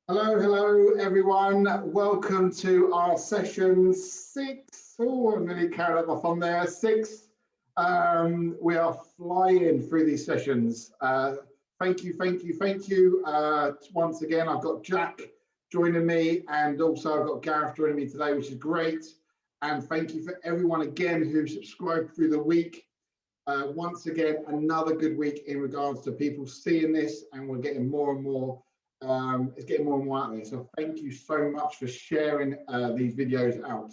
Hello, everyone. Welcome to our session 6. Oh, I'm nearly carried up my thumb there. 6. We are flying through these sessions. Thank you. Once again, I've got Jack joining me, and also I've got Gareth joining me today, which is great. And thank you for everyone again who subscribed through the week. Once again, another good week in regards to people seeing this, and we're getting more and more. It's getting more and more out there. So thank you so much for sharing these videos out.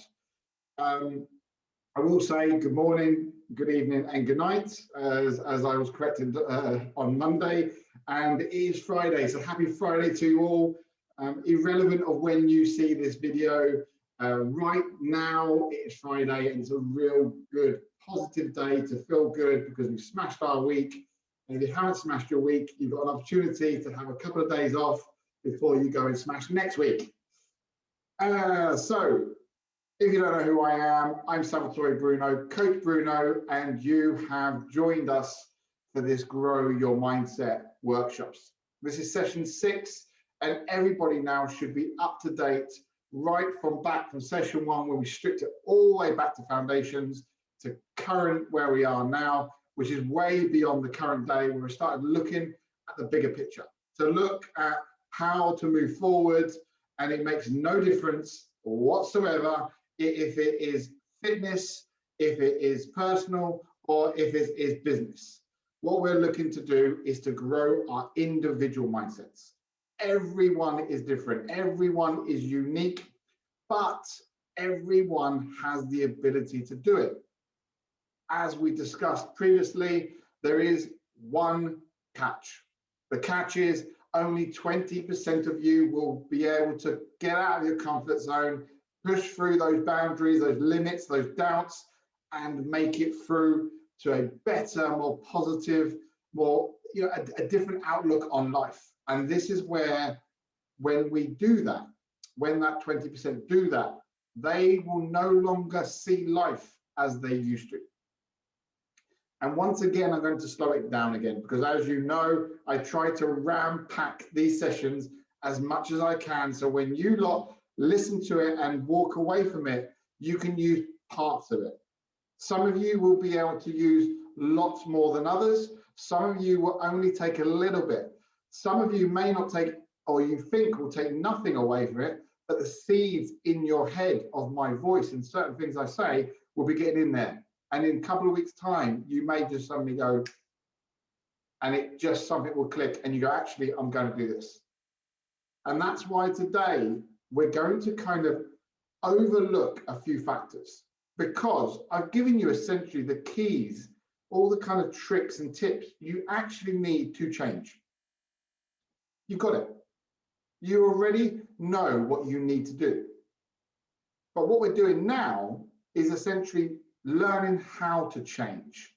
I will say good morning, good evening, and good night, as I was corrected on Monday, and it is Friday. So happy Friday to you all. Irrelevant of when you see this video, right now it's Friday, and it's a real good, positive day to feel good because we've smashed our week. And if you haven't smashed your week, you've got an opportunity to have a couple of days off before you go and smash next week. So, if you don't know who I am, I'm Salvatore Bruno, Coach Bruno, and you have joined us for this Grow Your Mindset workshops. This is session 6, and everybody now should be up to date right from session 1, where we stripped it all the way back to foundations, to current where we are now, which is way beyond the current day, where we started looking at the bigger picture, to look at how to move forward. And it makes no difference whatsoever if it is fitness, if it is personal, or if it is business. What we're looking to do is to grow our individual mindsets. Everyone is different, everyone is unique, but everyone has the ability to do it. As we discussed previously, there is one catch. The catch is only 20% of you will be able to get out of your comfort zone, push through those boundaries, those limits, those doubts, and make it through to a better, more positive, more, a different outlook on life. And this is where, when we do that, when that 20% do that, they will no longer see life as they used to. And once again, I'm going to slow it down again, because as you know, I try to ram pack these sessions as much as I can. So when you lot listen to it and walk away from it, you can use parts of it. Some of you will be able to use lots more than others. Some of you will only take a little bit. Some of you may not take, or you think will take nothing away from it, but the seeds in your head of my voice and certain things I say will be getting in there. And in a couple of weeks' time, you may just suddenly go, and it just something will click, and you go, actually, I'm going to do this. And that's why today we're going to kind of overlook a few factors, because I've given you essentially the keys, all the kind of tricks and tips you actually need to change. You've got it. You already know what you need to do. But what we're doing now is essentially learning how to change.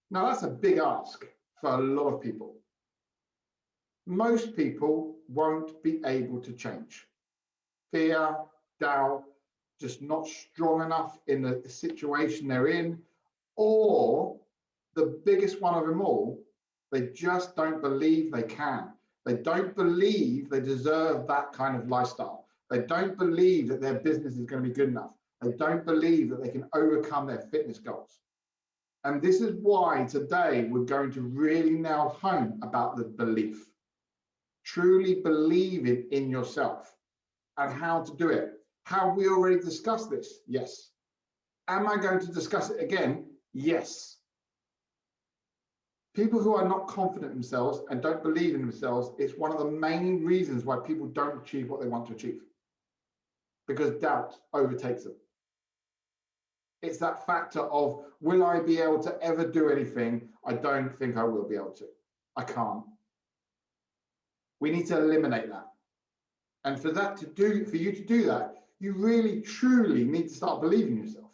Now, that's a big ask for a lot of people. Most people won't be able to change. Fear, doubt, just not strong enough in the situation they're in, or the biggest one of them all, they just don't believe they can. They don't believe they deserve that kind of lifestyle. They don't believe that their business is going to be good enough. They don't believe that they can overcome their fitness goals. And this is why today we're going to really nail home about the belief. Truly believing in yourself and how to do it. Have we already discussed this? Yes. Am I going to discuss it again? Yes. People who are not confident in themselves and don't believe in themselves, it's one of the main reasons why people don't achieve what they want to achieve. Because doubt overtakes them. It's that factor of, will I be able to ever do anything? I don't think I will be able to. I can't. We need to eliminate that. And for you to do that, you really, truly need to start believing in yourself.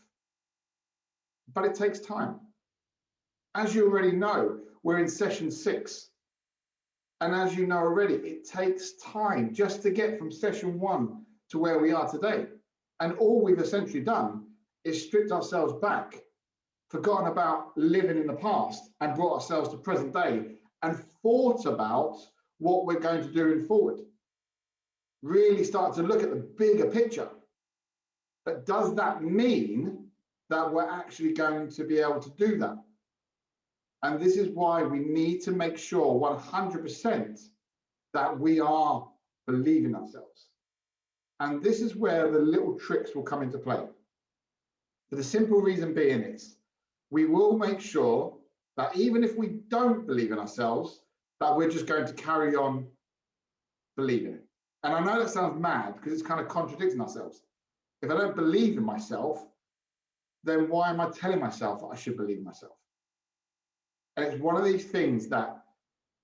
But it takes time. As you already know, we're in session 6. And as you know already, it takes time just to get from session 1 to where we are today. And all we've essentially done is stripped ourselves back, forgotten about living in the past, and brought ourselves to present day and thought about what we're going to do in forward. really start to look at the bigger picture. But does that mean that we're actually going to be able to do that? And this is why we need to make sure 100% that we are believing ourselves. And this is where the little tricks will come into play. For the simple reason being is, we will make sure that even if we don't believe in ourselves, that we're just going to carry on believing it. And I know that sounds mad because it's kind of contradicting ourselves. If I don't believe in myself, then why am I telling myself that I should believe in myself? And it's one of these things that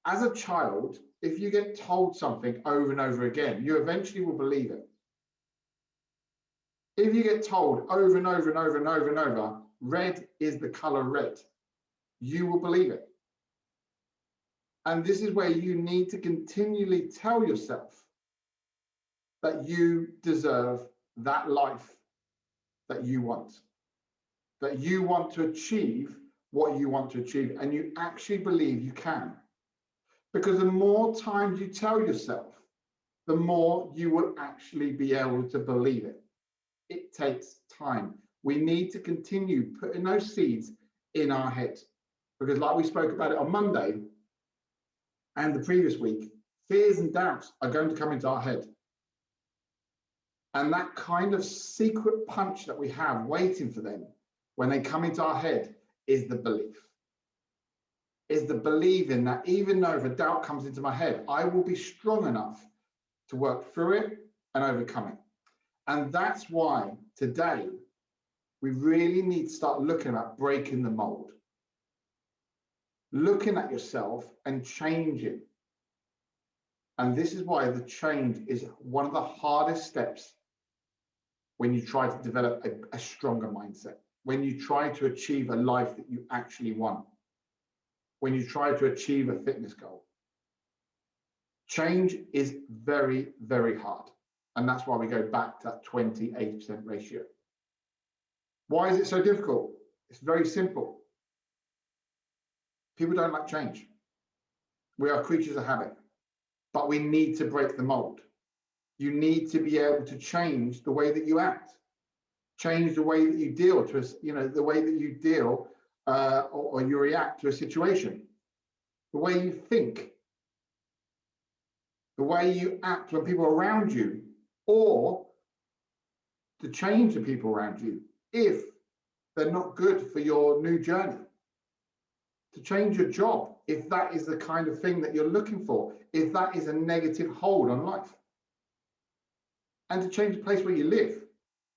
as a child, if you get told something over and over again, you eventually will believe it. If you get told over and over and over and over and over, red is the color red, you will believe it. And this is where you need to continually tell yourself that you deserve that life that you want to achieve what you want to achieve, and you actually believe you can. Because the more times you tell yourself, the more you will actually be able to believe it. It takes time. We need to continue putting those seeds in our head. Because like we spoke about it on Monday and the previous week, fears and doubts are going to come into our head. And that kind of secret punch that we have waiting for them when they come into our head is the belief. Is the believing that even though if a doubt comes into my head, I will be strong enough to work through it and overcome it. And that's why today we really need to start looking at breaking the mold. Looking at yourself and changing. And this is why the change is one of the hardest steps when you try to develop a stronger mindset, when you try to achieve a life that you actually want, when you try to achieve a fitness goal. Change is very, very hard. And that's why we go back to that 20-80% ratio. Why is it so difficult? It's very simple. People don't like change. We are creatures of habit, but we need to break the mold. You need to be able to change the way that you act, change the way that you deal to, the way that you deal or you react to a situation, the way you think, the way you act when people are around you, or to change the people around you if they're not good for your new journey. To change your job if that is the kind of thing that you're looking for, if that is a negative hold on life. And to change the place where you live,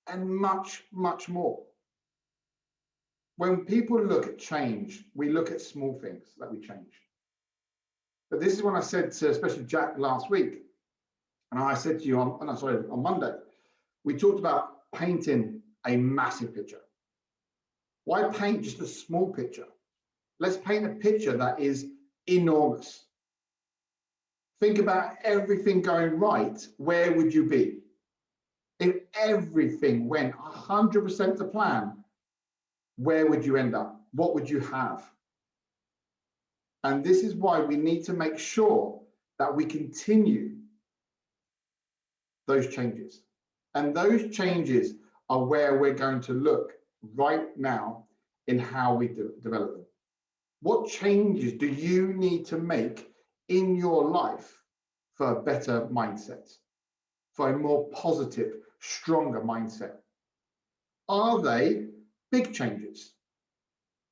and much, much more. When people look at change, we look at small things that we change. But this is when I said to, especially Jack last week, and I said to you on Monday, we talked about painting a massive picture. Why paint just a small picture? Let's paint a picture that is enormous. Think about everything going right. Where would you be? If everything went 100% to plan, where would you end up? What would you have? And this is why we need to make sure that we continue those changes. And those changes are where we're going to look right now in how we develop them. What changes do you need to make in your life for a better mindset, for a more positive, stronger mindset? Are they big changes?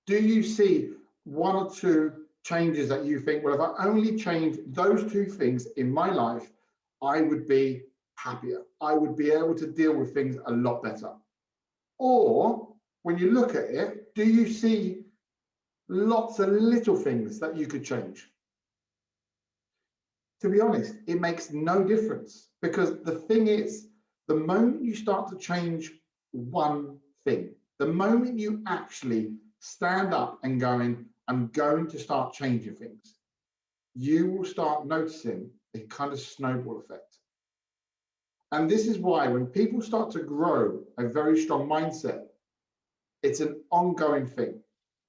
Do you see one or two changes that you think, well, if I only change those two things in my life, I would be happier. I would be able to deal with things a lot better. Or when you look at it, do you see lots of little things that you could change? To be honest, it makes no difference, because the thing is, the moment you start to change one thing, the moment you actually stand up and going, I'm going to start changing things, you will start noticing a kind of snowball effect. And this is why when people start to grow a very strong mindset, it's an ongoing thing.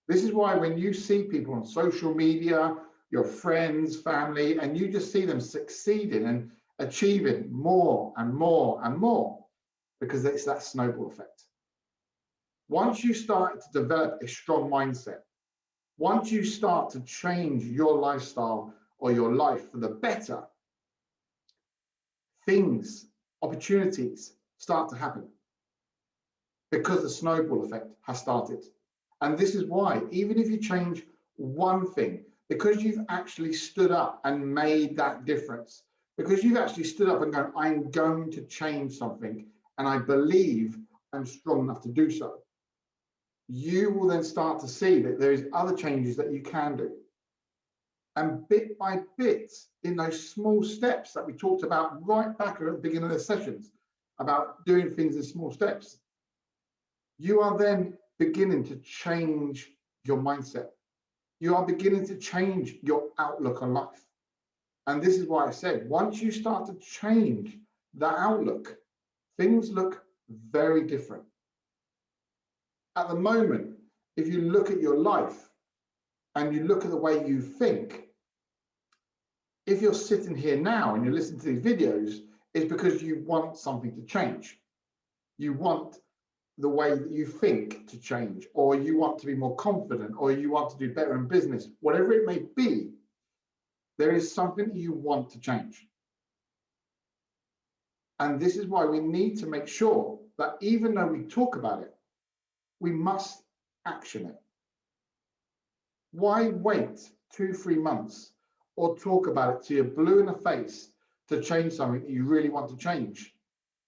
This is why when you see people on social media, your friends, family, and you just see them succeeding achieving more and more and more, because it's that snowball effect. Once you start to develop a strong mindset, once you start to change your lifestyle or your life for the better, things, opportunities start to happen because the snowball effect has started. And this is why, even if you change one thing, because you've actually stood up and made that difference, because you've actually stood up and gone, I'm going to change something, and I believe I'm strong enough to do so, you will then start to see that there is other changes that you can do. And bit by bit, in those small steps that we talked about right back at the beginning of the sessions, about doing things in small steps, you are then beginning to change your mindset. You are beginning to change your outlook on life. And this is why I said, once you start to change that outlook, things look very different. At the moment, if you look at your life and you look at the way you think, if you're sitting here now and you're listening to these videos, it's because you want something to change. You want the way that you think to change, or you want to be more confident, or you want to do better in business, whatever it may be, there is something that you want to change. And this is why we need to make sure that even though we talk about it, we must action it. Why wait 2-3 months or talk about it till you're blue in the face to change something that you really want to change,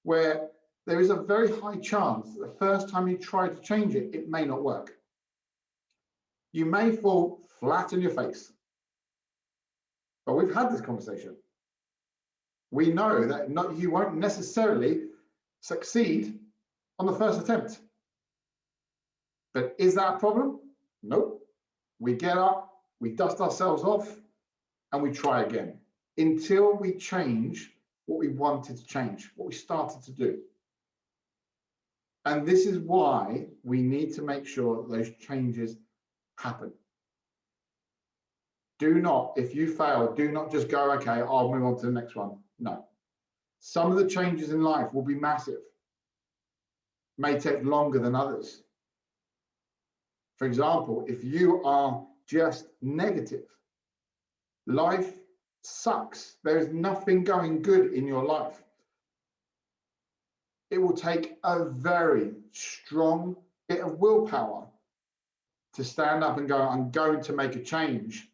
where there is a very high chance that the first time you try to change it, it may not work. You may fall flat on your face. But we've had this conversation. We know that you won't necessarily succeed on the first attempt. But is that a problem? Nope. We get up, we dust ourselves off, and we try again until we change what we wanted to change, what we started to do. And this is why we need to make sure that those changes happen. Do not, if you fail, do not just go, okay, I'll move on to the next one. No. Some of the changes in life will be massive, may take longer than others. For example, if you are just negative, life sucks, there is nothing going good in your life, it will take a very strong bit of willpower to stand up and go, I'm going to make a change.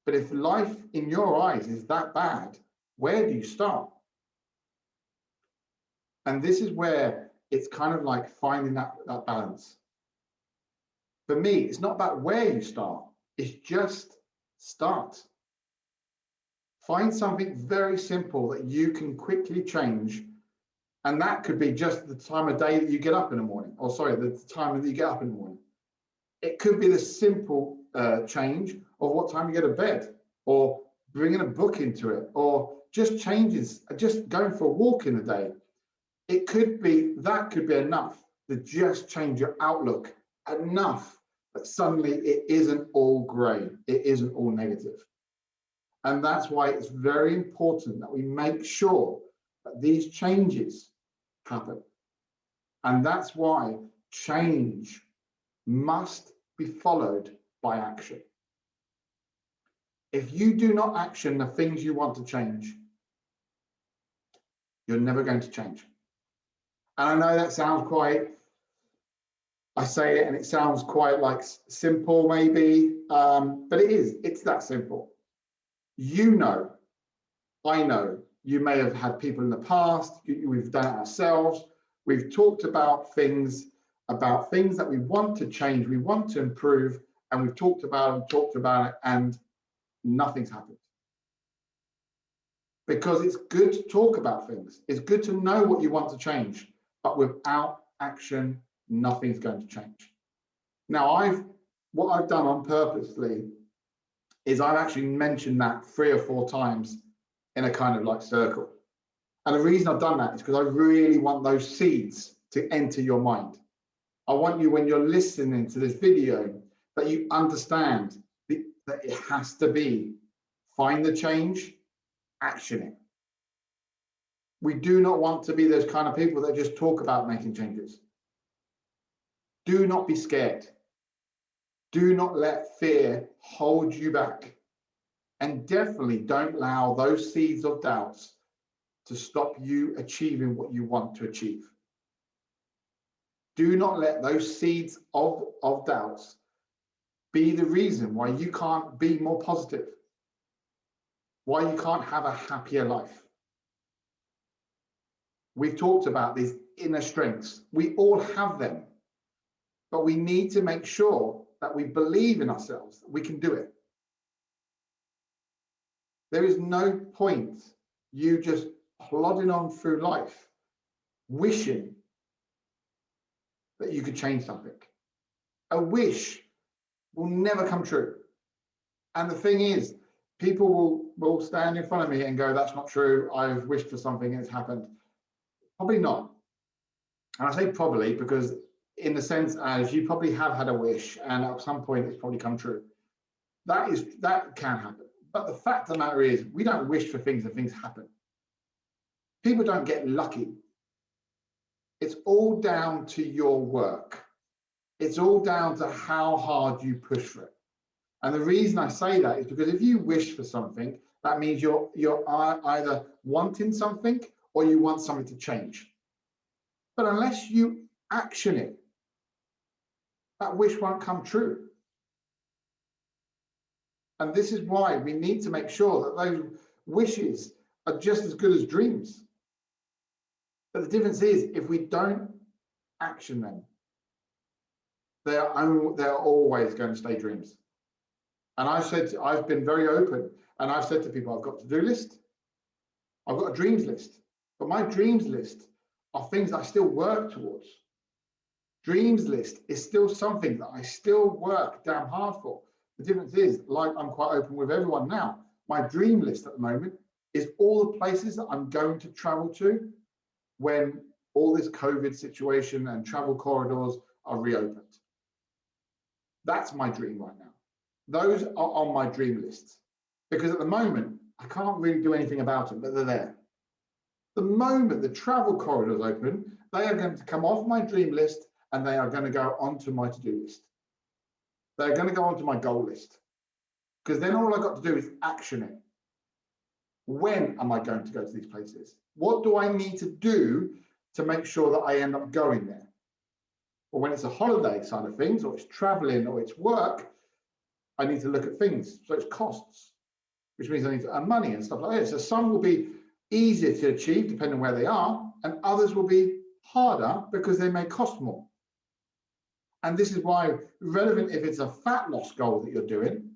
But if life in your eyes is that bad, where do you start? And this is where it's kind of like finding that balance. For me, it's not about where you start, it's just start. Find something very simple that you can quickly change. And that could be just the time of day that you get up in the morning, or sorry, the time that you get up in the morning. It could be the simple change of what time you go to bed, or bringing a book into it, or just changes, just going for a walk in the day. It could be, that could be enough to just change your outlook enough that suddenly it isn't all grey, it isn't all negative. And that's why it's very important that we make sure that these changes happen. And that's why change must be followed by action. If you do not action the things you want to change, you're never going to change. And I know that sounds quite, I say it and it sounds quite like simple maybe, but it is, it's that simple. You know, I know, you may have had people in the past, we've done it ourselves, we've talked about things that we want to change, we want to improve, and we've talked about it, and nothing's happened. Because it's good to talk about things, it's good to know what you want to change, but without action, nothing's going to change. Now, what I've done on purposely is I've actually mentioned that 3 or 4 times in a kind of like circle. And the reason I've done that is because I really want those seeds to enter your mind. I want you, when you're listening to this video, that you understand that it has to be, find the change, action it. We do not want to be those kind of people that just talk about making changes. Do not be scared. Do not let fear hold you back. And definitely don't allow those seeds of doubts to stop you achieving what you want to achieve. Do not let those seeds of doubts be the reason why you can't be more positive, why you can't have a happier life. We've talked about these inner strengths. We all have them, but we need to make sure that we believe in ourselves, that we can do it. There is no point you just plodding on through life, wishing that you could change something. A wish will never come true. And the thing is, people will stand in front of me and go, that's not true. I've wished for something and it's happened. Probably not. And I say probably because in the sense as you probably have had a wish and at some point it's probably come true. That can happen. But the fact of the matter is, we don't wish for things and things happen. People don't get lucky. It's all down to your work. It's all down to how hard you push for it. And the reason I say that is because if you wish for something, that means you're either wanting something or you want something to change. But unless you action it, that wish won't come true. And this is why we need to make sure that those wishes are just as good as dreams. But the difference is, if we don't action them, they're always going to stay dreams. And I've been very open, and I've said to people, I've got a to-do list, I've got a dreams list, but my dreams list are things I still work towards. Dreams list is still something that I still work damn hard for. The difference is, like I'm quite open with everyone now, my dream list at the moment is all the places that I'm going to travel to when all this COVID situation and travel corridors are reopened. That's my dream right now. Those are on my dream lists because at the moment, I can't really do anything about them, but they're there. The moment the travel corridors open, they are going to come off my dream list and they are going to go onto my to-do list. They're going to go onto my goal list because then all I've got to do is action it. When am I going to go to these places? What do I need to do to make sure that I end up going there? Or when it's a holiday side of things, or it's traveling, or it's work, I need to look at things. So it's costs, which means I need to earn money and stuff like that. So some will be easier to achieve depending on where they are, and others will be harder because they may cost more. And this is why, relevant if it's a fat loss goal that you're doing,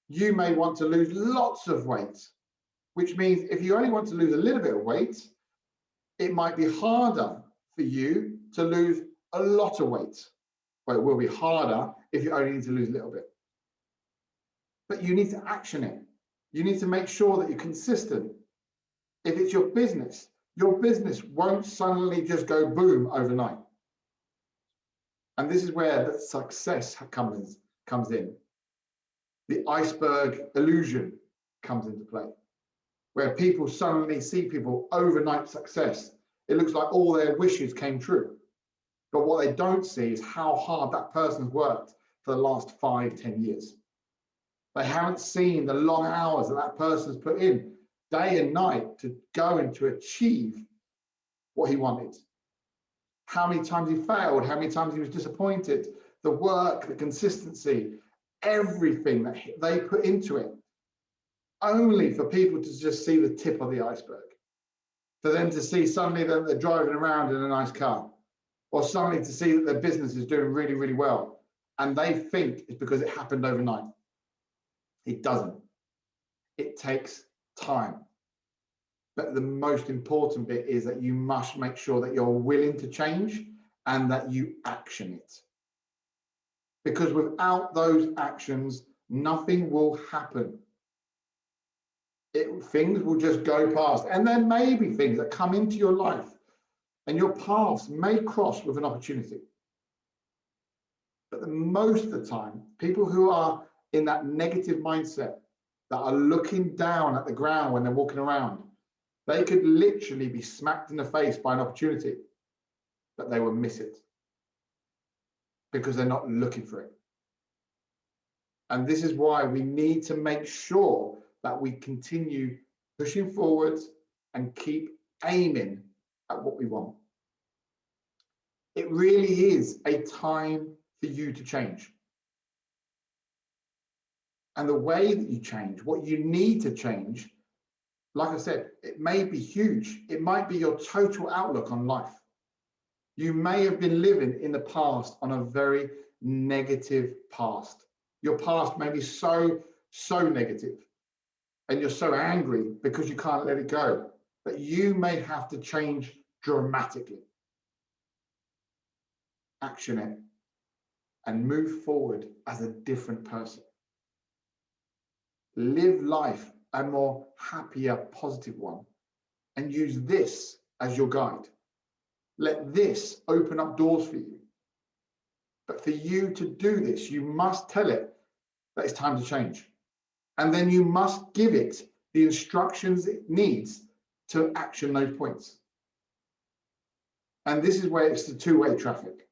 you may want to lose lots of weight, which means if you only want to lose a little bit of weight, it might be harder for you to lose a lot of weight. Well, it will be harder if you only need to lose a little bit. But you need to action it. You need to make sure that you're consistent. If it's your business won't suddenly just go boom overnight. And this is where the success comes in. The iceberg illusion comes into play, where people suddenly see people overnight success. It looks like all their wishes came true. But what they don't see is how hard that person's worked for the last 5-10 years. They haven't seen the long hours that that person's put in day and night to go and to achieve what he wanted. How many times he failed, how many times he was disappointed, the work, the consistency, everything that they put into it, only for people to just see the tip of the iceberg. For them to see suddenly that they're driving around in a nice car, or suddenly to see that their business is doing really, really well. And they think it's because it happened overnight. It doesn't. It takes time. But the most important bit is that you must make sure that you're willing to change and that you action it. Because without those actions, nothing will happen. Things will just go past. And there may be things that come into your life and your paths may cross with an opportunity. But most of the time, people who are in that negative mindset, that are looking down at the ground when they're walking around, They could literally be smacked in the face by an opportunity, but they will miss it because they're not looking for it. And this is why we need to make sure that we continue pushing forward and keep aiming at what we want. It really is a time for you to change. And the way that you change, what you need to change, like I said, it may be huge. It might be your total outlook on life. You may have been living in the past on a very negative past. Your past may be so negative, and you're so angry because you can't let it go, that you may have to change dramatically. Action it and move forward as a different person. Live life a more happier, positive one, and use this as your guide. Let this open up doors for you. But for you to do this, you must tell it that it's time to change. And then you must give it the instructions it needs to action those points. And this is where it's the two-way traffic.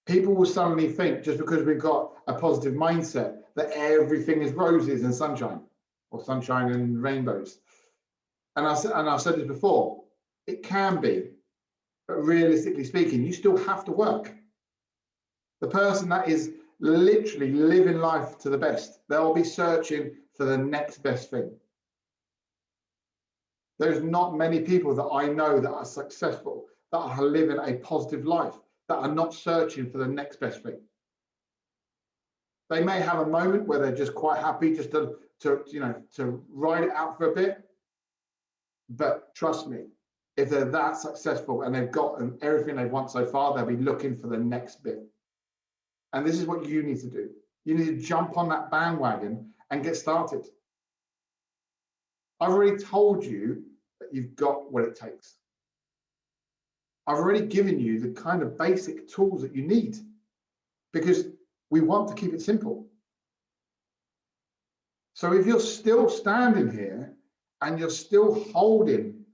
People will suddenly think, just because we've got a positive mindset, that everything is roses and sunshine, or sunshine and rainbows. And I've said this before, it can be, but realistically speaking, you still have to work. The person that is literally living life to the best, they'll be searching for the next best thing. There's not many people that I know that are successful, that are living a positive life, that are not searching for the next best thing. They may have a moment where they're just quite happy just to ride it out for a bit. But trust me, if they're that successful and they've gotten everything they want so far, they'll be looking for the next bit. And this is what you need to do. You need to jump on that bandwagon and get started. I've already told you that you've got what it takes. I've already given you the kind of basic tools that you need, because we want to keep it simple. So if you're still standing here and you're still holding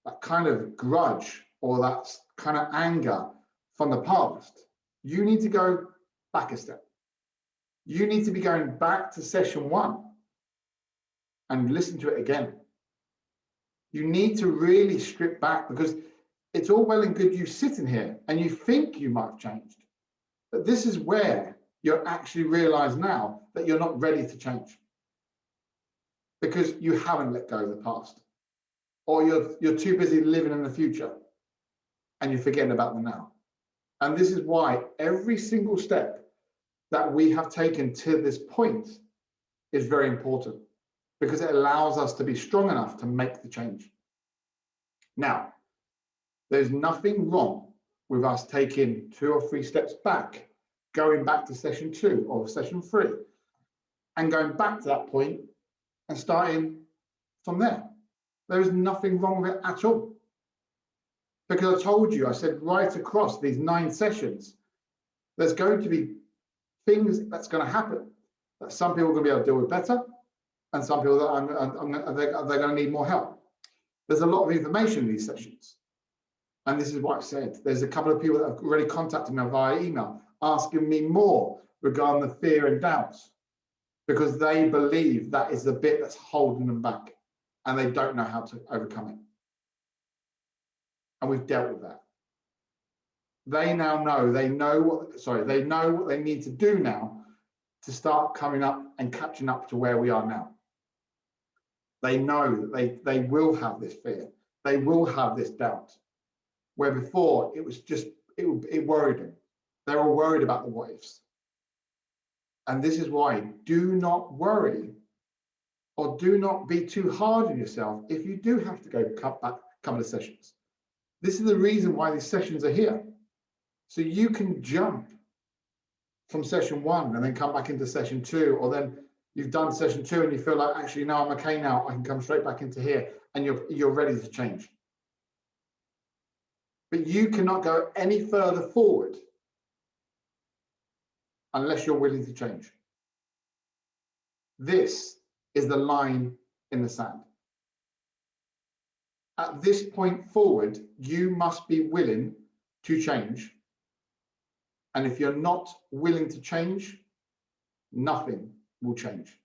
that kind of grudge or that kind of anger from the past, you need to go back a step. You need to be going back to session 1 and listen to it again. You need to really strip back, because it's all well and good you sitting here and you think you might have changed. But this is where you'll actually realize now that you're not ready to change, because you haven't let go of the past, or you're too busy living in the future and you're forgetting about the now. And this is why every single step that we have taken to this point is very important, because it allows us to be strong enough to make the change. Now, there's nothing wrong with us taking 2 or 3 steps back, going back to session 2 or session 3, and going back to that point and starting from there. There is nothing wrong with it at all. Because I told you, I said right across these 9 sessions, there's going to be things that's going to happen that some people are going to be able to deal with better, and some people that they're going to need more help. There's a lot of information in these sessions. And this is what I've said. There's a couple of people that have already contacted me via email asking me more regarding the fear and doubts, because they believe that is the bit that's holding them back and they don't know how to overcome it. And we've dealt with that. They now know, they know what they need to do now to start coming up and catching up to where we are now. They know that they will have this fear. They will have this doubt. Where before it was just, it worried them. They were worried about the what ifs. And this is why, do not worry, or do not be too hard on yourself if you do have to go cut back a couple of sessions. This is the reason why these sessions are here. So you can jump from session 1 and then come back into session 2, or then you've done session 2 and you feel like, actually, no, I'm okay now. I can come straight back into here, and you're ready to change. But you cannot go any further forward unless you're willing to change. This is the line in the sand. At this point forward, you must be willing to change. And if you're not willing to change, nothing will change.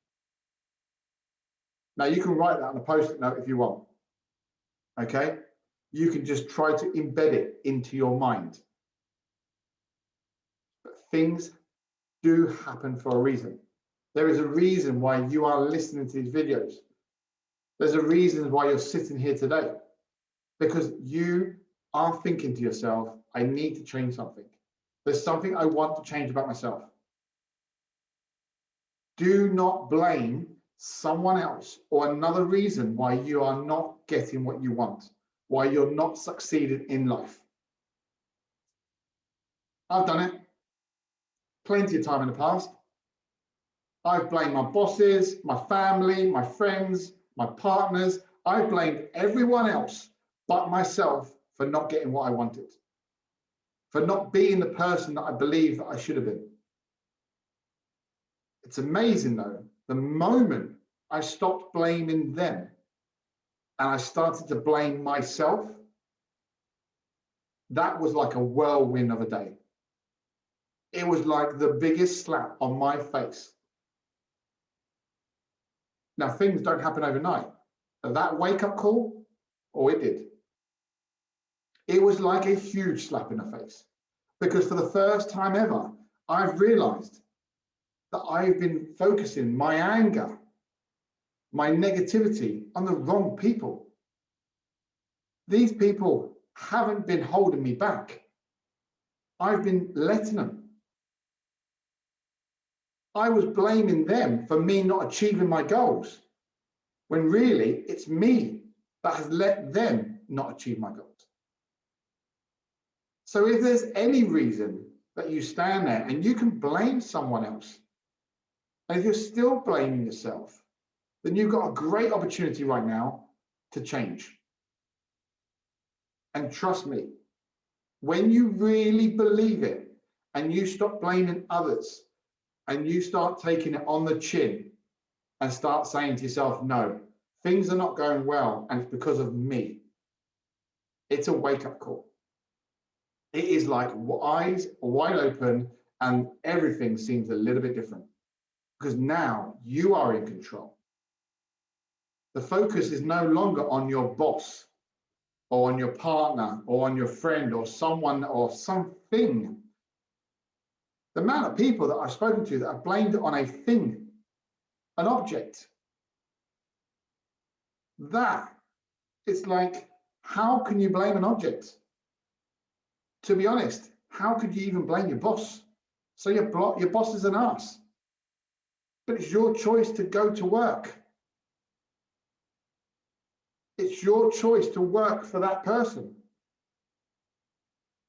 Now, you can write that on a post-it note if you want. Okay? You can just try to embed it into your mind. But things do happen for a reason. There is a reason why you are listening to these videos. There's a reason why you're sitting here today. Because you are thinking to yourself, I need to change something. There's something I want to change about myself. Do not blame someone else or another reason why you are not getting what you want, why you're not succeeding in life. I've done it plenty of time in the past. I've blamed my bosses, my family, my friends, my partners. I've blamed everyone else but myself for not getting what I wanted, for not being the person that I believe that I should have been. It's amazing though, the moment I stopped blaming them and I started to blame myself, that was like a whirlwind of a day. It was like the biggest slap on my face. Now, things don't happen overnight. That wake-up call, oh, it did. It was like a huge slap in the face, because for the first time ever, I've realized that I've been focusing my anger, my negativity on the wrong people. These people haven't been holding me back. I've been letting them. I was blaming them for me not achieving my goals, when really it's me that has let them not achieve my goals. So if there's any reason that you stand there and you can blame someone else, and if you're still blaming yourself, then you've got a great opportunity right now to change. And trust me, when you really believe it and you stop blaming others and you start taking it on the chin and start saying to yourself, no, things are not going well and it's because of me. It's a wake-up call. It is like eyes wide open and everything seems a little bit different because now you are in control. The focus is no longer on your boss or on your partner or on your friend or someone or something. The amount of people that I've spoken to that have blamed it on a thing, an object, that it's like, how can you blame an object? To be honest, how could you even blame your boss? So your boss is an ass, but it's your choice to go to work. It's your choice to work for that person.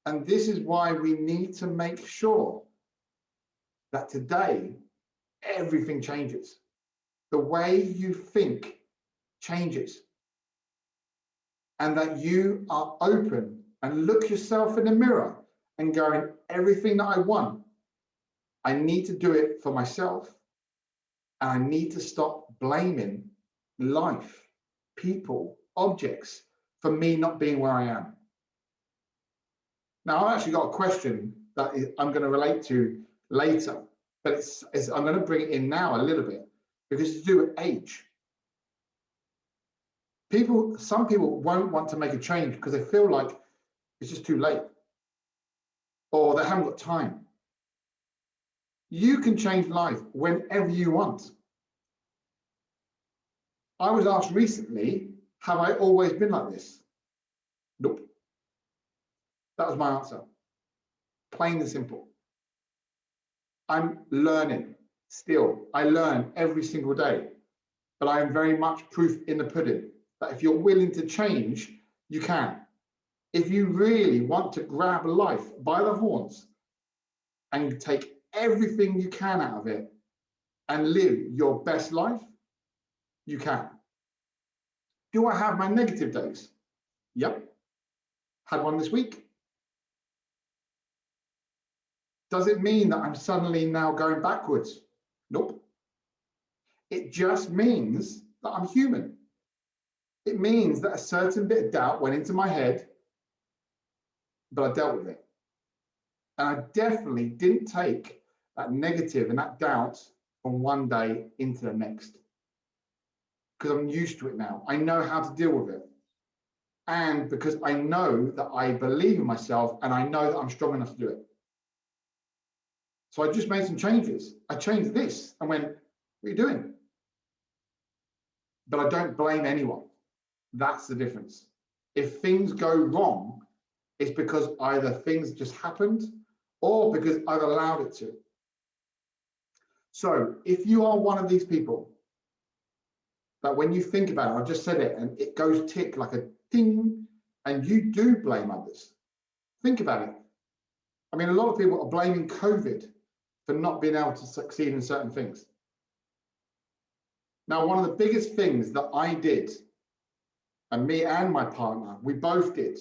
And this is why we need to make sure that today, everything changes. The way you think changes. And that you are open and look yourself in the mirror and going, everything that I want, I need to do it for myself. And I need to stop blaming life, people, objects for me not being where I am. Now, I've actually got a question that I'm going to relate to later, but I'm going to bring it in now a little bit because it's to do with age. Some people won't want to make a change because they feel like it's just too late or they haven't got time. You can change life whenever you want. I was asked recently, have I always been like this? Nope. That was my answer. Plain and simple. I'm learning still. I learn every single day, but I am very much proof in the pudding that if you're willing to change, you can. If you really want to grab life by the horns and take everything you can out of it and live your best life, you can. Do I have my negative days? Yep. Had one this week. Does it mean that I'm suddenly now going backwards? Nope. It just means that I'm human. It means that a certain bit of doubt went into my head, but I dealt with it. And I definitely didn't take that negative and that doubt from one day into the next, because I'm used to it now. I know how to deal with it. And because I know that I believe in myself and I know that I'm strong enough to do it. So I just made some changes. I changed this and went, what are you doing? But I don't blame anyone. That's the difference. If things go wrong, it's because either things just happened or because I've allowed it to. So if you are one of these people that when you think about it, I've just said it and it goes tick like a ding, and you do blame others, think about it. I mean, a lot of people are blaming COVID for not being able to succeed in certain things. Now, one of the biggest things that I did, and me and my partner, we both did,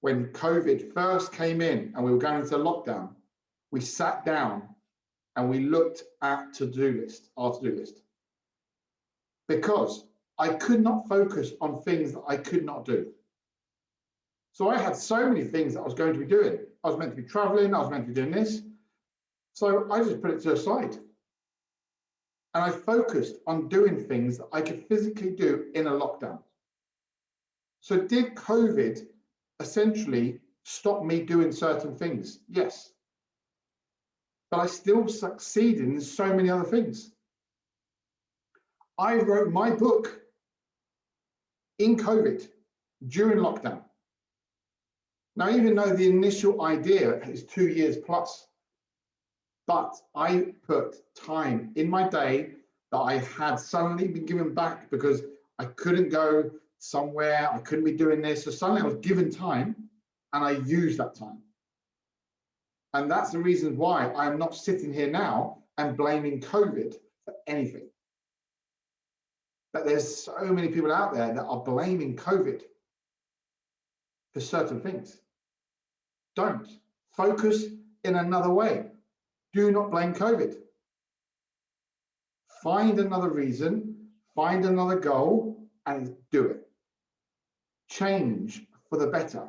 when COVID first came in and we were going into lockdown, we sat down and we looked at our to-do list. Because I could not focus on things that I could not do. So I had so many things that I was going to be doing. I was meant to be traveling, I was meant to be doing this. So I just put it to the side. And I focused on doing things that I could physically do in a lockdown. So did COVID essentially stop me doing certain things? Yes. But I still succeeded in so many other things. I wrote my book in COVID during lockdown. Now, even though the initial idea is 2 years plus, but I put time in my day that I had suddenly been given back because I couldn't go somewhere, I couldn't be doing this. So suddenly I was given time and I used that time. And that's the reason why I'm not sitting here now and blaming COVID for anything. But there's so many people out there that are blaming COVID for certain things. Don't. Focus in another way. Do not blame COVID. Find another reason, find another goal, and do it. Change for the better.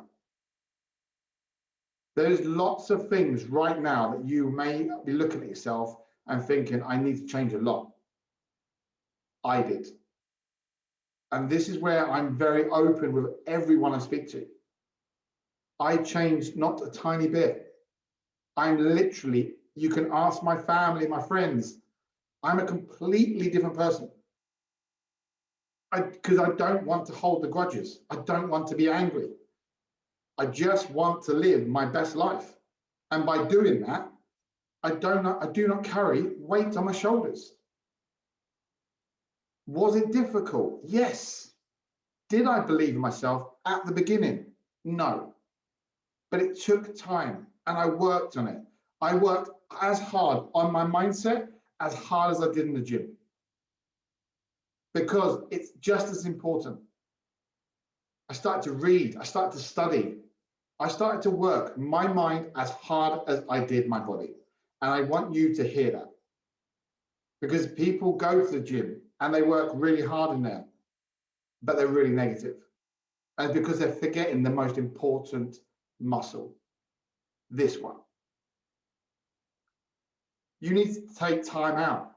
There's lots of things right now that you may be looking at yourself and thinking, I need to change a lot. I did. And this is where I'm very open with everyone I speak to. I changed not a tiny bit. I'm literally, you can ask my family, my friends, I'm a completely different person. Because I don't want to hold the grudges. I don't want to be angry. I just want to live my best life. And by doing that, I do not carry weight on my shoulders. Was it difficult? Yes. Did I believe in myself at the beginning? No. But it took time and I worked on it. I worked as hard on my mindset as hard as I did in the gym. Because it's just as important. I started to read, I started to study, I started to work my mind as hard as I did my body. And I want you to hear that. Because people go to the gym and they work really hard in there, but they're really negative. And because they're forgetting the most important muscle, this one. You need to take time out.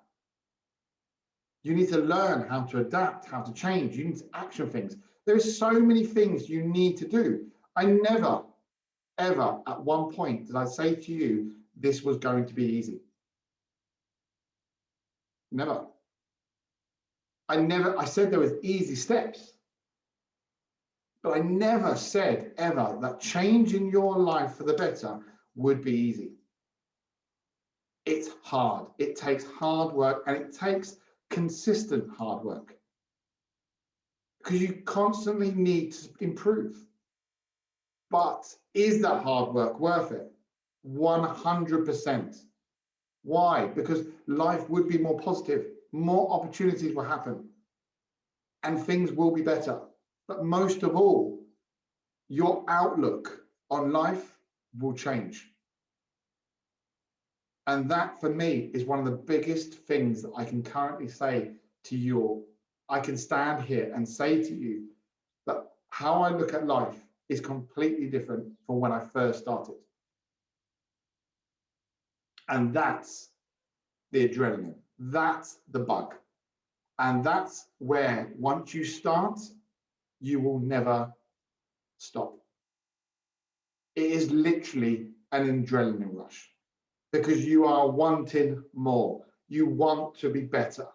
You need to learn how to adapt, how to change. You need to action things. There's so many things you need to do. I never, ever at one point did I say to you, this was going to be easy. Never. I said there was easy steps, but I never said ever that changing your life for the better would be easy. It's hard. It takes hard work and it takes consistent hard work because you constantly need to improve. But is that hard work worth it? 100%. Why? Because life would be more positive, more opportunities will happen, and things will be better. But most of all, your outlook on life will change. And that for me is one of the biggest things that I can currently say to you all. I can stand here and say to you that how I look at life is completely different from when I first started. And that's the adrenaline. That's the bug. And that's where once you start, you will never stop. It is literally an adrenaline rush because you are wanting more. You want to be better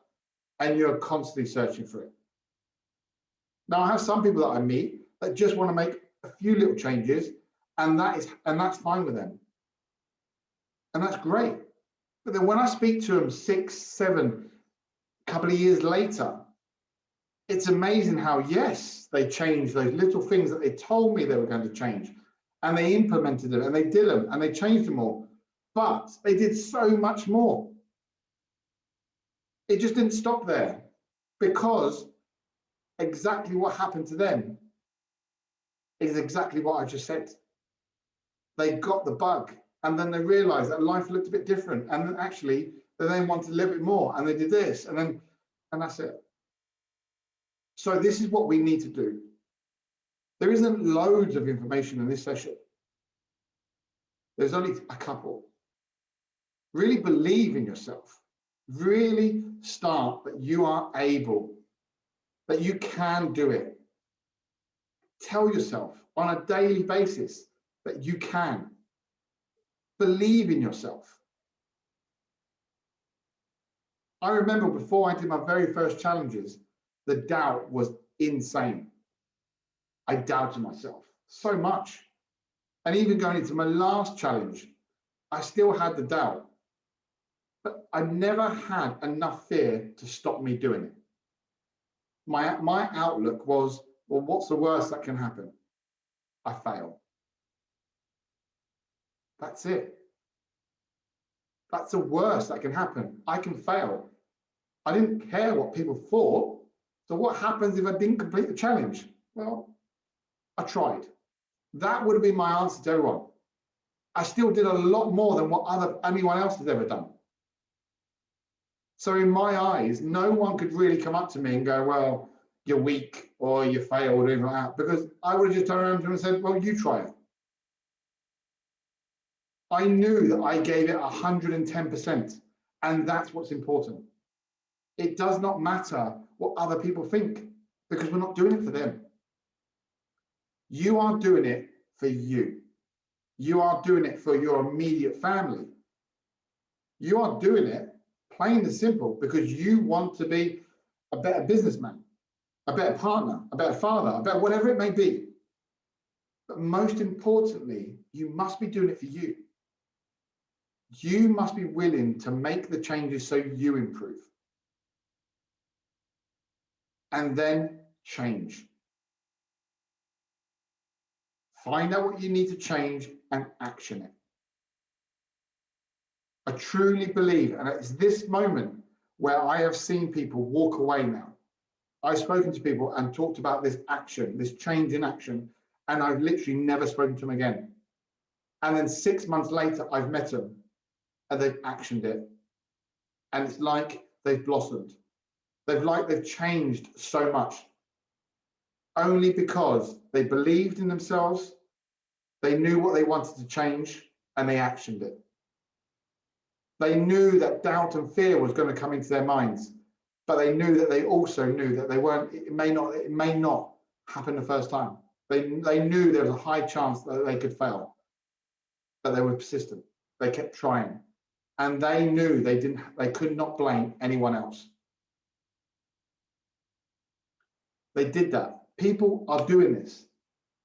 and you're constantly searching for it. Now, I have some people that I meet that just want to make a few little changes, and that's fine with them. And that's great. But then when I speak to them 6, 7, couple of years later, it's amazing how, yes, they changed those little things that they told me they were going to change, and they implemented them, and they did them, and they changed them all. But they did so much more. It just didn't stop there, because exactly what happened to them is exactly what I just said. They got the bug, and then they realized that life looked a bit different, and then actually they then wanted a little bit more, and they did this, and that's it. So this is what we need to do. There isn't loads of information in this session. There's only a couple. Really believe in yourself. Really start that you are able, that you can do it. Tell yourself on a daily basis that you can. Believe in yourself. I remember before I did my very first challenges, the doubt was insane. I doubted myself so much. And even going into my last challenge, I still had the doubt. But I never had enough fear to stop me doing it. My outlook was, well, what's the worst that can happen? I fail. That's it. That's the worst that can happen. I can fail. I didn't care what people thought. So what happens if I didn't complete the challenge? Well, I tried. That would have been my answer to everyone. I still did a lot more than what anyone else has ever done. So in my eyes, no one could really come up to me and go, well, you're weak or you failed or anything like that, because I would have just turned around to them and said, well, you try it. I knew that I gave it 110%, and that's what's important. It does not matter what other people think, because we're not doing it for them. You are doing it for you. You are doing it for your immediate family. You are doing it plain and simple because you want to be a better businessman, a better partner, a better father, a better whatever it may be. But most importantly, you must be doing it for you. You must be willing to make the changes so you improve. And then change. Find out what you need to change and action it. I truly believe, and it's this moment where I have seen people walk away now. I've spoken to people and talked about this action, this change in action, and I've literally never spoken to them again. And then 6 months later, I've met them and they've actioned it. And it's like they've blossomed. They've changed so much. Only because they believed in themselves, they knew what they wanted to change, and they actioned it. They knew that doubt and fear was going to come into their minds, but they knew that they also knew that they weren't. It may not happen the first time. They knew there was a high chance that they could fail, but they were persistent. They kept trying, and they knew they could not blame anyone else. They did that. People are doing this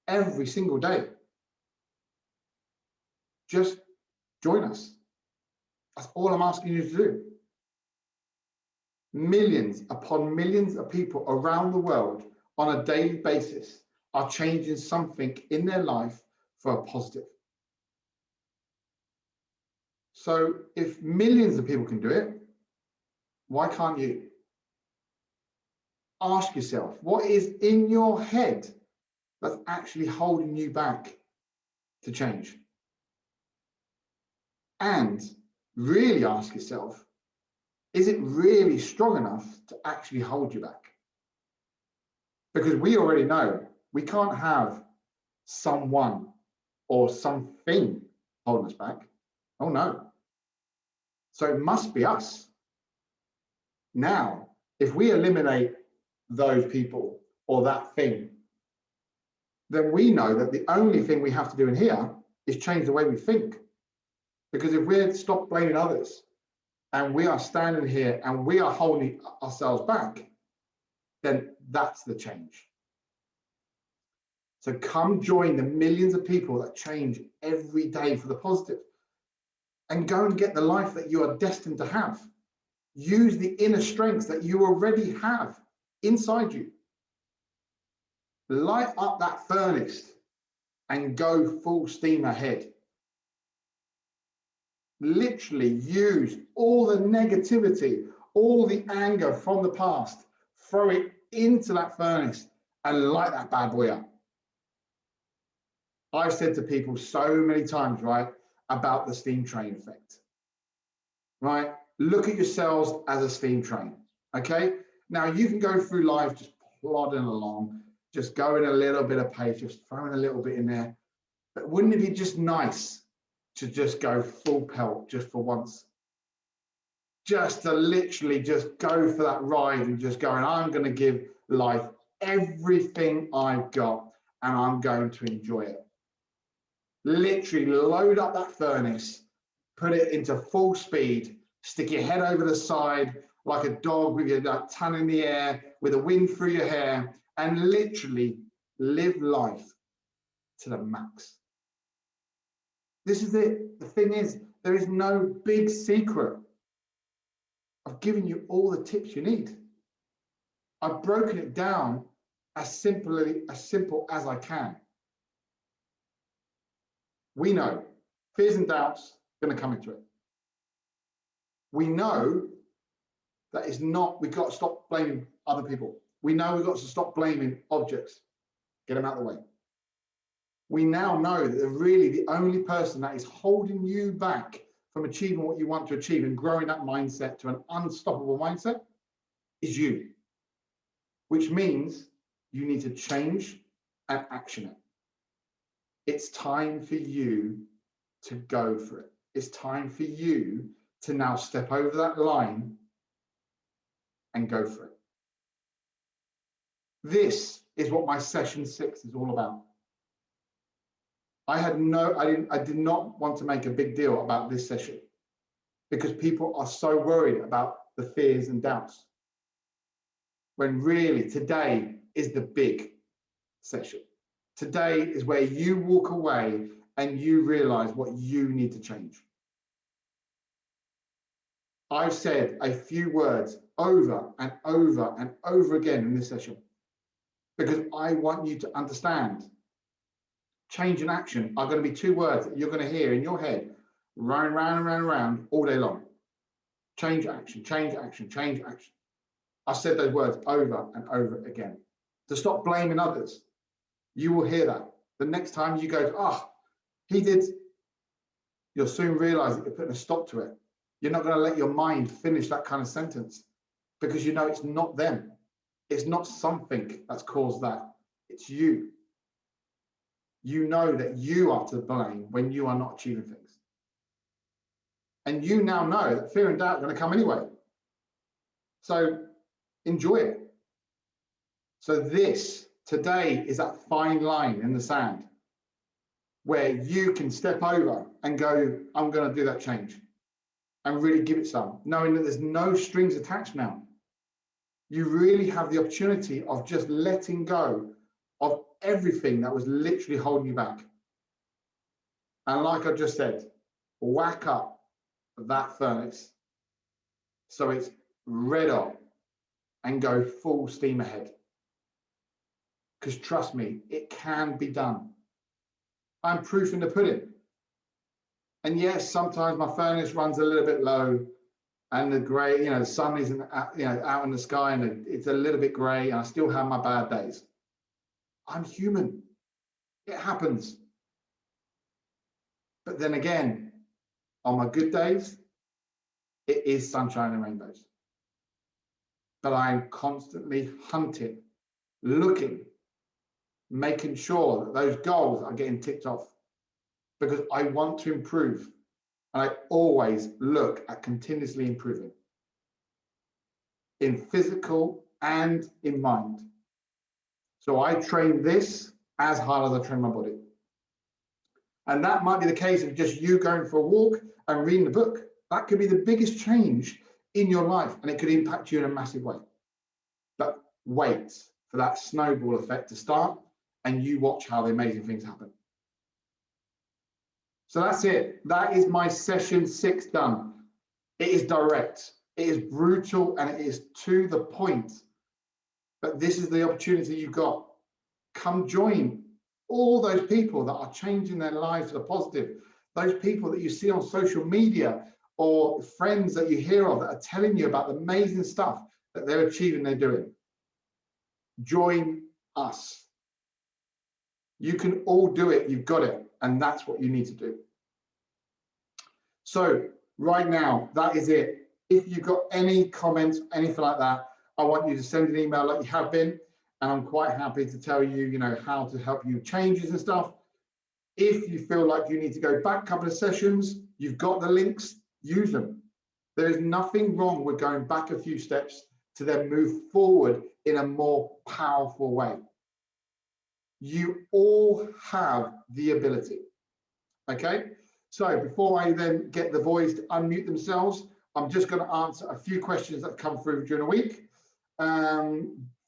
every single day. Just join us. That's all I'm asking you to do. Millions upon millions of people around the world on a daily basis are changing something in their life for a positive. So if millions of people can do it, why can't you? Ask yourself, what is in your head that's actually holding you back to change? And really ask yourself, is it really strong enough to actually hold you back? Because we already know we can't have someone or something holding us back. Oh no. So it must be us. Now, if we eliminate those people or that thing, then we know that the only thing we have to do in here is change the way we think. Because if we stop blaming others and we are standing here and we are holding ourselves back, then that's the change. So come join the millions of people that change every day for the positive and go and get the life that you are destined to have. Use the inner strengths that you already have inside you. Light up that furnace and go full steam ahead. Literally use all the negativity, all the anger from the past, throw it into that furnace and light that bad boy up. I've said to people so many times, right, about the steam train effect, right? Look at yourselves as a steam train, okay? Now you can go through life just plodding along, just going a little bit of pace, just throwing a little bit in there. But wouldn't it be just nice to just go full pelt just for once? Just to literally just go for that ride and just going, I'm going to give life everything I've got and I'm going to enjoy it. Literally load up that furnace, put it into full speed, stick your head over the side like a dog with your tongue in the air, with the wind through your hair, and literally live life to the max. This is it. The thing is, there is no big secret. I've given you all the tips you need. I've broken it down as simple as I can. We know fears and doubts are going to come into it. We know that it's not, we've got to stop blaming other people. We know we've got to stop blaming objects, get them out of the way. We now know that really the only person that is holding you back from achieving what you want to achieve and growing that mindset to an unstoppable mindset is you, which means you need to change and action it. It's time for you to go for it. It's time for you to now step over that line and go for it. This is what my session 6 is all about. I did not want to make a big deal about this session because people are so worried about the fears and doubts, when really today is the big session. Today is where you walk away and you realize what you need to change. I've said a few words over and over and over again in this session because I want you to understand change and action are going to be 2 words that you're going to hear in your head round, round, and round, and round all day long. Change, action, change, action, change, action. I've said those words over and over again. To stop blaming others. You will hear that. The next time you go, oh, he did, you'll soon realize that you're putting a stop to it. You're not going to let your mind finish that kind of sentence because you know it's not them. It's not something that's caused that. It's you. You know that you are to blame when you are not achieving things. And you now know that fear and doubt are going to come anyway. So enjoy it. So this today is that fine line in the sand where you can step over and go, I'm going to do that change and really give it some, knowing that there's no strings attached now. You really have the opportunity of just letting go of everything that was literally holding you back. And like I just said, whack up that furnace so it's red hot and go full steam ahead. Because trust me, it can be done. I'm proof in the pudding. And yes, sometimes my furnace runs a little bit low and the grey, the sun isn't out in the sky and it's a little bit grey and I still have my bad days. I'm human. It happens. But then again, on my good days, it is sunshine and rainbows. But I'm constantly hunting looking, making sure that those goals are getting ticked off, because I want to improve. And I always look at continuously improving in physical and in mind. So I train this as hard as I train my body. And that might be the case of just you going for a walk and reading the book. That could be the biggest change in your life, and it could impact you in a massive way. But wait for that snowball effect to start, and you watch how the amazing things happen. So that's it. That is my session 6 done. It is direct, it is brutal, and it is to the point. But this is the opportunity you've got. Come join all those people that are changing their lives for the positive, those people that you see on social media or friends that you hear of that are telling you about the amazing stuff that they're achieving, they're doing. Join us. You can all do it. You've got it. And that's what you need to do. So right now, that is it. If you've got any comments, anything like that, I want you to send an email like you have been. And I'm quite happy to tell you, how to help you changes and stuff. If you feel like you need to go back a couple of sessions, you've got the links, use them. There is nothing wrong with going back a few steps to then move forward in a more powerful way. You all have the ability. Okay, so before I then get the boys to unmute themselves, I'm just going to answer a few questions that come through during the week.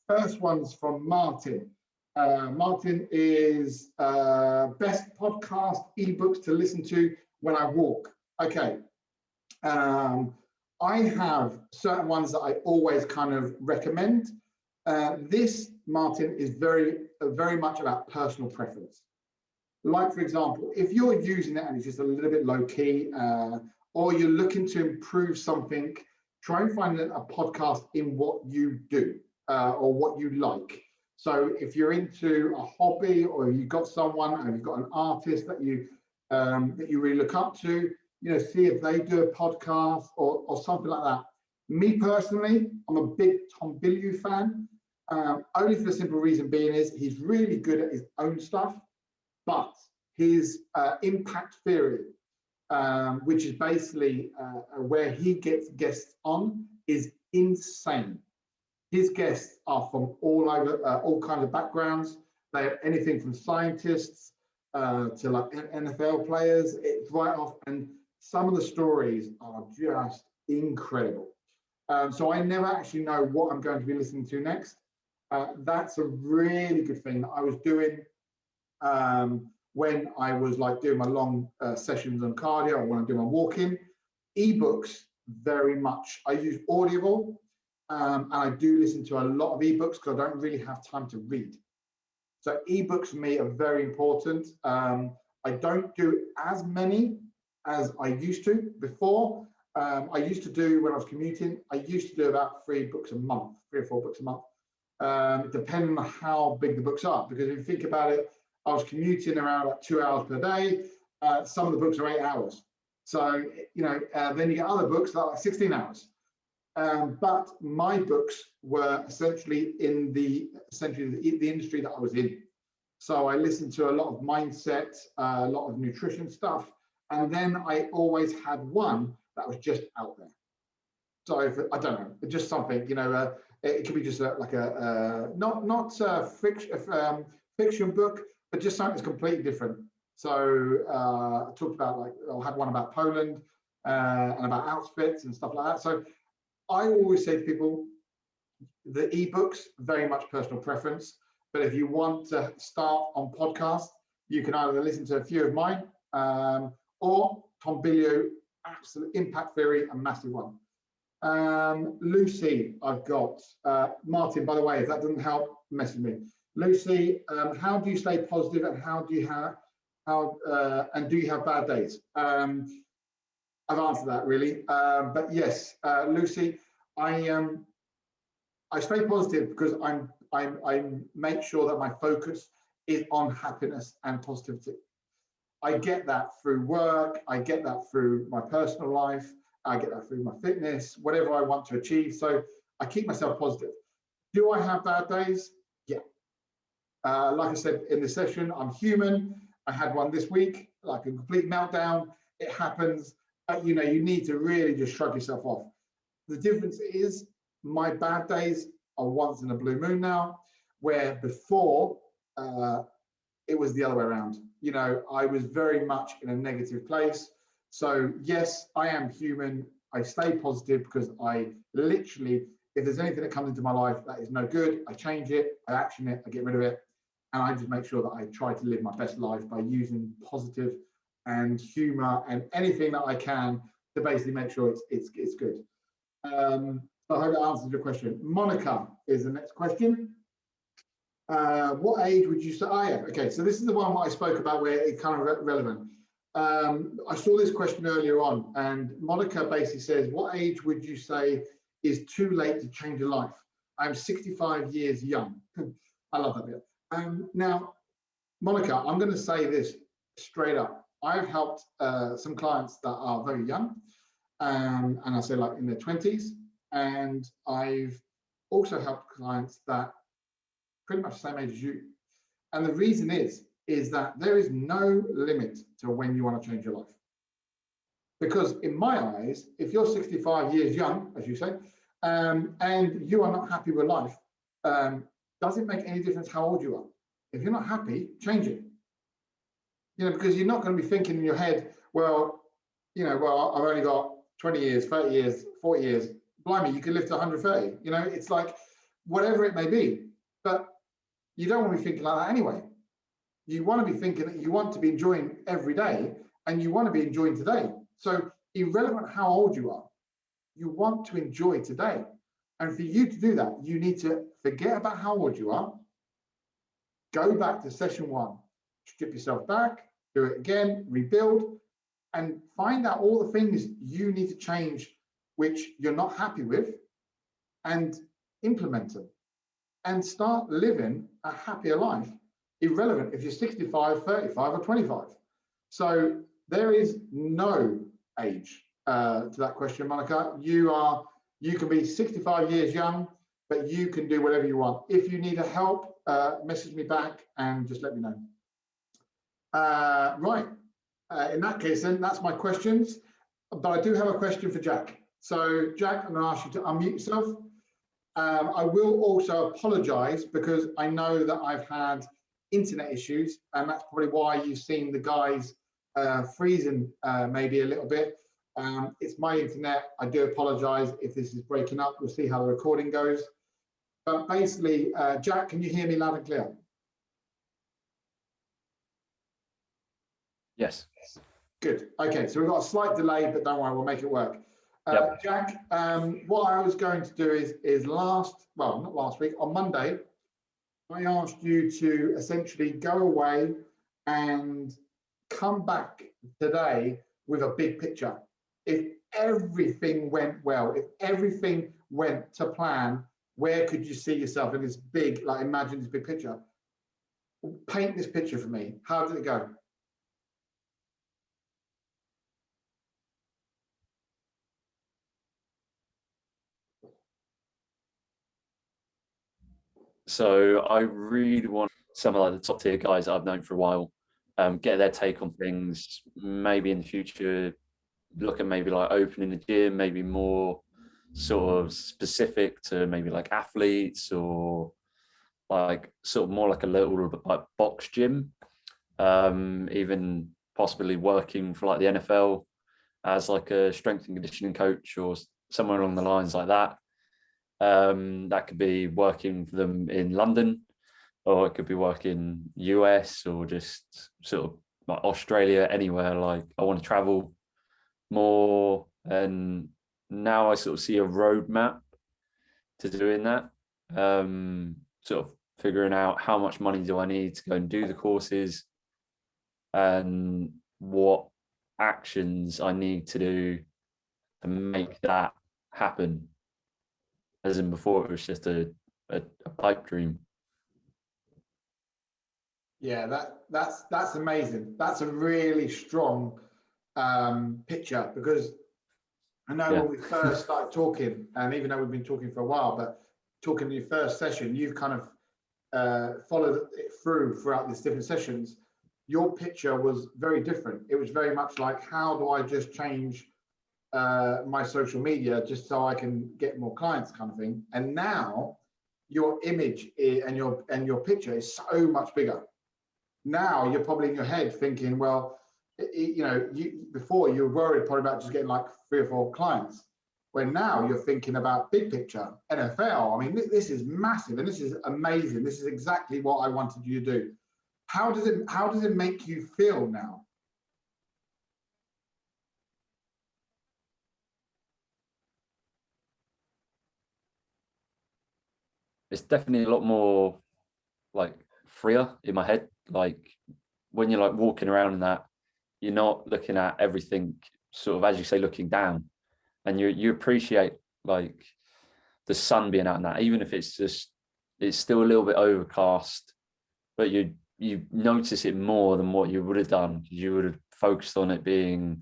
First one's from Martin. Martin is best podcast ebooks to listen to when I walk. Okay. I have certain ones that I always kind of recommend. This, Martin, is very much about personal preference. Like, for example, if you're using it and it's just a little bit low key, or you're looking to improve something, try and find a podcast in what you do or what you like. So if you're into a hobby, or you've got someone and you've got an artist that you really look up to, see if they do a podcast or something like that. Me personally, I'm a big Tom Bilyeu fan, only for the simple reason being is he's really good at his own stuff, but his impact theory, which is basically where he gets guests on, is insane. His guests are from all over, all kinds of backgrounds. They have anything from scientists to like NFL players. It's right off, and some of the stories are just incredible. So I never actually know what I'm going to be listening to next. That's a really good thing that I was doing when I was like doing my long sessions on cardio, or when I'm doing my walking. Ebooks, very much. I use Audible, and I do listen to a lot of ebooks because I don't really have time to read. So ebooks for me are very important. I don't do as many as I used to before. I used to do, when I was commuting, I used to do about 3 books a month, 3 or 4 books a month, depending on how big the books are. Because if you think about it, I was commuting around like 2 hours per day. Some of the books are 8 hours. So, then you get other books that are like 16 hours. But my books were essentially in the industry that I was in. So I listened to a lot of mindset, a lot of nutrition stuff. And then I always had one that was just out there. So I don't know, just something, it could be just like a not a fiction book, but just something that's completely different. So I talked about, like, I had one about Poland and about outfits and stuff like that. So I always say to people, the ebooks, very much personal preference. But if you want to start on podcast, you can either listen to a few of mine or Tom Bilyeu, absolute impact theory, a massive one. Lucy, I've got. Martin, by the way, if that doesn't help, message me. Lucy, how do you stay positive, and do you have bad days? I've answered that really, but yes, Lucy, I stay positive because I make sure that my focus is on happiness and positivity. I get that through work, I get that through my personal life, I get that through my fitness, whatever I want to achieve. So I keep myself positive. Do I have bad days? Yeah, Like I said in the session, I'm human. I had one this week, like a complete meltdown. It happens. But, you need to really just shrug yourself off. The difference is my bad days are once in a blue moon now, where before it was the other way around. I was very much in a negative place. So yes, I am human. I stay positive because I literally, if there's anything that comes into my life that is no good, I change it, I action it, I get rid of it. And I just make sure that I try to live my best life by using positive and humor and anything that I can to basically make sure it's good. So I hope that answers your question. Monica is the next question. What age would you say? Oh, yeah. Okay, so this is the one that I spoke about where it's kind of relevant. I saw this question earlier on, and Monica basically says, what age would you say is too late to change your life? I'm 65 years young. I love that bit. Now, Monica, I'm going to say this straight up. I've helped some clients that are very young, and I say like in their 20s, and I've also helped clients that pretty much the same age as you. And the reason is that there is no limit to when you want to change your life. Because in my eyes, if you're 65 years young, as you say, and you are not happy with life, does it make any difference how old you are? If you're not happy, change it. Because you're not going to be thinking in your head, well, I've only got 20 years, 30 years, 40 years. Blimey, you can live to 130. It's like whatever it may be. But you don't want to be thinking like that anyway. You want to be thinking that you want to be enjoying every day, and you want to be enjoying today. So irrelevant how old you are, you want to enjoy today. And for you to do that, you need to forget about how old you are, go back to session 1, strip yourself back, do it again, rebuild, and find out all the things you need to change which you're not happy with, and implement them. And start living a happier life, irrelevant if you're 65, 35, or 25. So there is no age to that question, Monica. You can be 65 years young, but you can do whatever you want. If you need a help, message me back and just let me know. Right. In that case, then that's my questions. But I do have a question for Jack. So Jack, I'm going to ask you to unmute yourself. I will also apologize because I know that I've had internet issues, and that's probably why you've seen the guys freezing maybe a little bit. It's my internet. I do apologize if this is breaking up. We'll see how the recording goes. But basically, Jack, can you hear me loud and clear? Yes. Good. Okay, so we've got a slight delay, but don't worry, we'll make it work. Yep. Jack, what I was going to do is not last week, on Monday, I asked you to essentially go away and come back today with a big picture. If everything went well, if everything went to plan, where could you see yourself in this big, like imagine this big picture? Paint this picture for me. How did it go? So I really want some of like the top tier guys that I've known for a while, get their take on things. Maybe in the future, look at maybe like opening a gym, maybe more sort of specific to maybe like athletes, or like sort of more like a little like box gym, even possibly working for like the NFL as like a strength and conditioning coach or somewhere along the lines like that. That could be working for them in London, or it could be working US, or just sort of like Australia, anywhere. Like I want to travel more, and now I sort of see a roadmap to doing that. Sort of figuring out how much money do I need to go and do the courses, and what actions I need to do to make that happen. As in before, it was just a pipe dream. Yeah, that's amazing. That's a really strong picture, because I know when we first started talking, and even though we've been talking for a while, but talking in your first session, you've kind of followed it throughout these different sessions, your picture was very different. It was very much like, how do I just change my social media just so I can get more clients, kind of thing. And now your image and your picture is so much bigger. Now you're probably in your head thinking, well, before you were worried probably about just getting like 3 or 4 clients, when now you're thinking about big picture, NFL. I mean, this is massive and this is amazing. This is exactly what I wanted you to do. How does it make you feel now? It's definitely a lot more like freer in my head. Like when you're like walking around in that, you're not looking at everything sort of, as you say, looking down, and you appreciate like the sun being out in that, even if it's still a little bit overcast, but you notice it more than what you would have done, because you would have focused on it being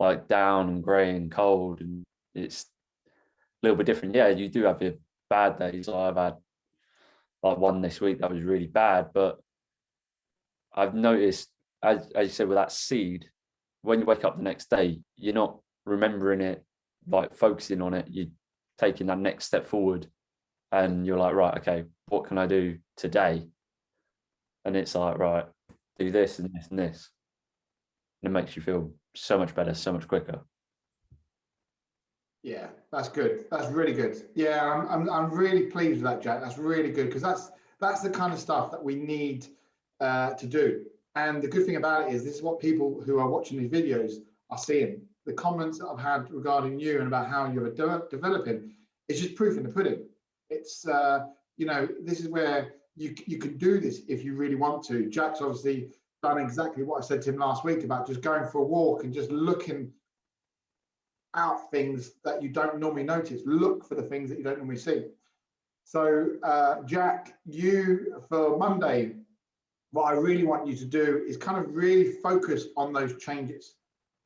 like down and grey and cold, and it's a little bit different. Yeah, you do have your bad days. I've had like one this week that was really bad, but I've noticed, as you said, with that seed, when you wake up the next day, you're not remembering it, like focusing on it. You're taking that next step forward, and you're like, right, okay, what can I do today? And it's like, right, do this and this and this. And it makes you feel so much better, so much quicker. Yeah, that's good. That's really good. Yeah, I'm really pleased with that, Jack. That's really good, because that's the kind of stuff that we need to do. And the good thing about it is, this is what people who are watching these videos are seeing. The comments that I've had regarding you and about how you're developing, it's just proof in the pudding. It's this is where you can do this if you really want to. Jack's obviously done exactly what I said to him last week about just going for a walk and just looking out things that you don't normally notice. Look for the things that you don't normally see. So Jack, you, for Monday, what I really want you to do is kind of really focus on those changes.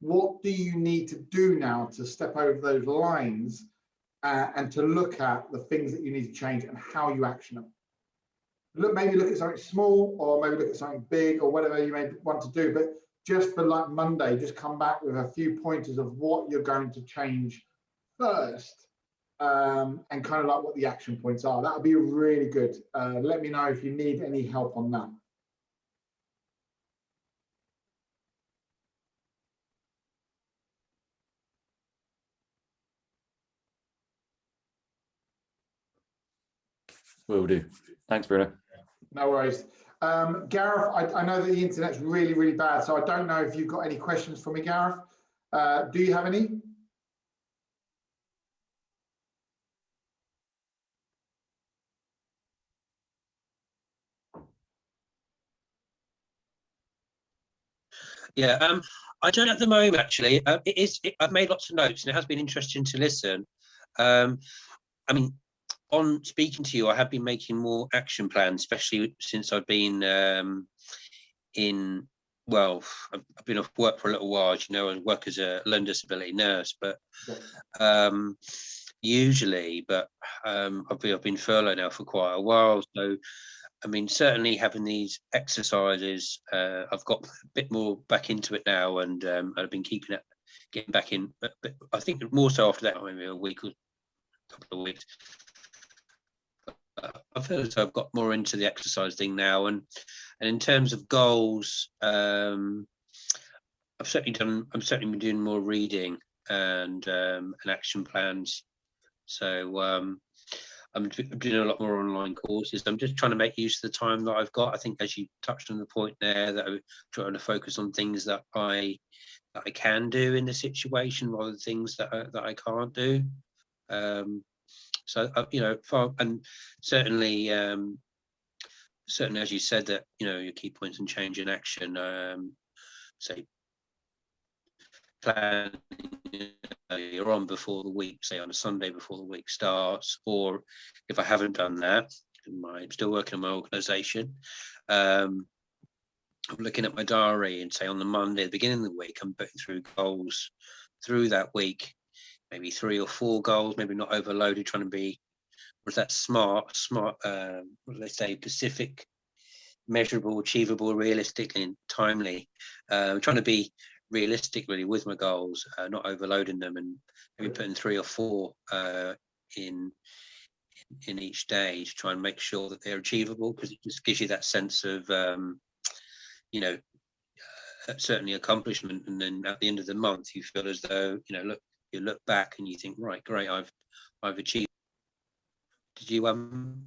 What do you need to do now to step over those lines and to look at the things that you need to change and how you action them? Maybe look at something small, or maybe look at something big, or whatever you may want to do. But just for like Monday, just come back with a few pointers of what you're going to change first, and kind of like what the action points are. That would be really good. Let me know if you need any help on that. Will do. Thanks, Bruno. No worries. Gareth, I know that the internet's really, really bad, so I don't know if you've got any questions for me, Gareth. Do you have any? Yeah, I don't at the moment, actually. I've made lots of notes, and it has been interesting to listen. I mean, on speaking to you, I have been making more action plans, especially since I've been well, I've been off work for a little while, as you know, and work as a learning disability nurse, but usually, I've been furloughed now for quite a while. So, I mean, certainly having these exercises, I've got a bit more back into it now, and I've been getting back in. But I think more so after that, maybe a week or a couple of weeks. I feel as though I've got more into the exercise thing now, and in terms of goals, I'm certainly been doing more reading and action plans. So I'm doing a lot more online courses. I'm just trying to make use of the time that I've got. I think, as you touched on the point there, that I'm trying to focus on things that I can do in the situation, rather than things that I can't do. So and certainly, as you said, that your key points in change in action, say plan you're on before the week, say on a Sunday before the week starts, or if I haven't done that, I'm still working on my organisation. I'm looking at my diary, and say on the Monday, at the beginning of the week, I'm putting through goals through that week, maybe 3 or 4 goals, maybe not overloaded, trying to be Whereas that smart, what do they say, specific, measurable, achievable, realistic, and timely. I'm trying to be realistic really with my goals, not overloading them, and maybe putting 3 or 4 in each day to try and make sure that they're achievable, because it just gives you that sense of certainly accomplishment. And then at the end of the month you feel as though you look back and you think, right, great, I've achieved. Did you I'm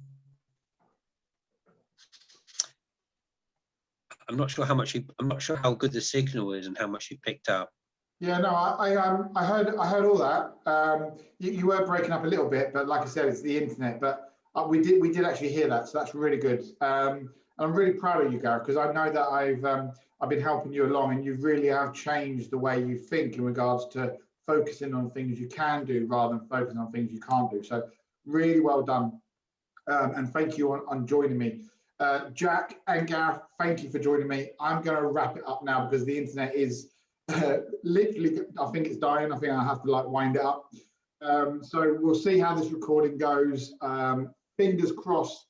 not sure how good the signal is and how much you picked up. Yeah, no, I heard all that. You were breaking up a little bit, but like I said, it's the internet. But we did actually hear that, so that's really good. And I'm really proud of you, Gareth, because I know that I've been helping you along, and you really have changed the way you think in regards to focusing on things you can do rather than focusing on things you can't do. So really well done, and thank you on joining me. Jack and Gareth, thank you for joining me. I'm going to wrap it up now because the internet is literally, I think it's dying. I think I have to wind it up. So we'll see how this recording goes. Fingers crossed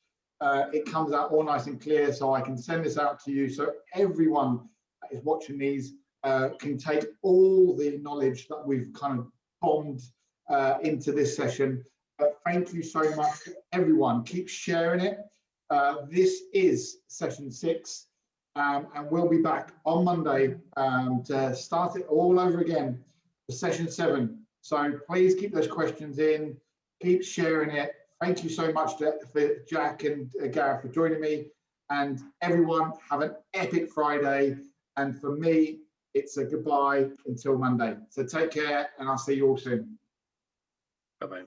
it comes out all nice and clear, so I can send this out to you, so everyone that is watching these can take all the knowledge that we've kind of bombed into this session. Thank you so much, everyone. Keep sharing it. This is session 6. And we'll be back on Monday to start it all over again for session 7. So please keep those questions in, keep sharing it. Thank you so much for Jack and Gareth for joining me. And everyone, have an epic Friday. And for me, it's a goodbye until Monday. So take care, and I'll see you all soon. Bye-bye.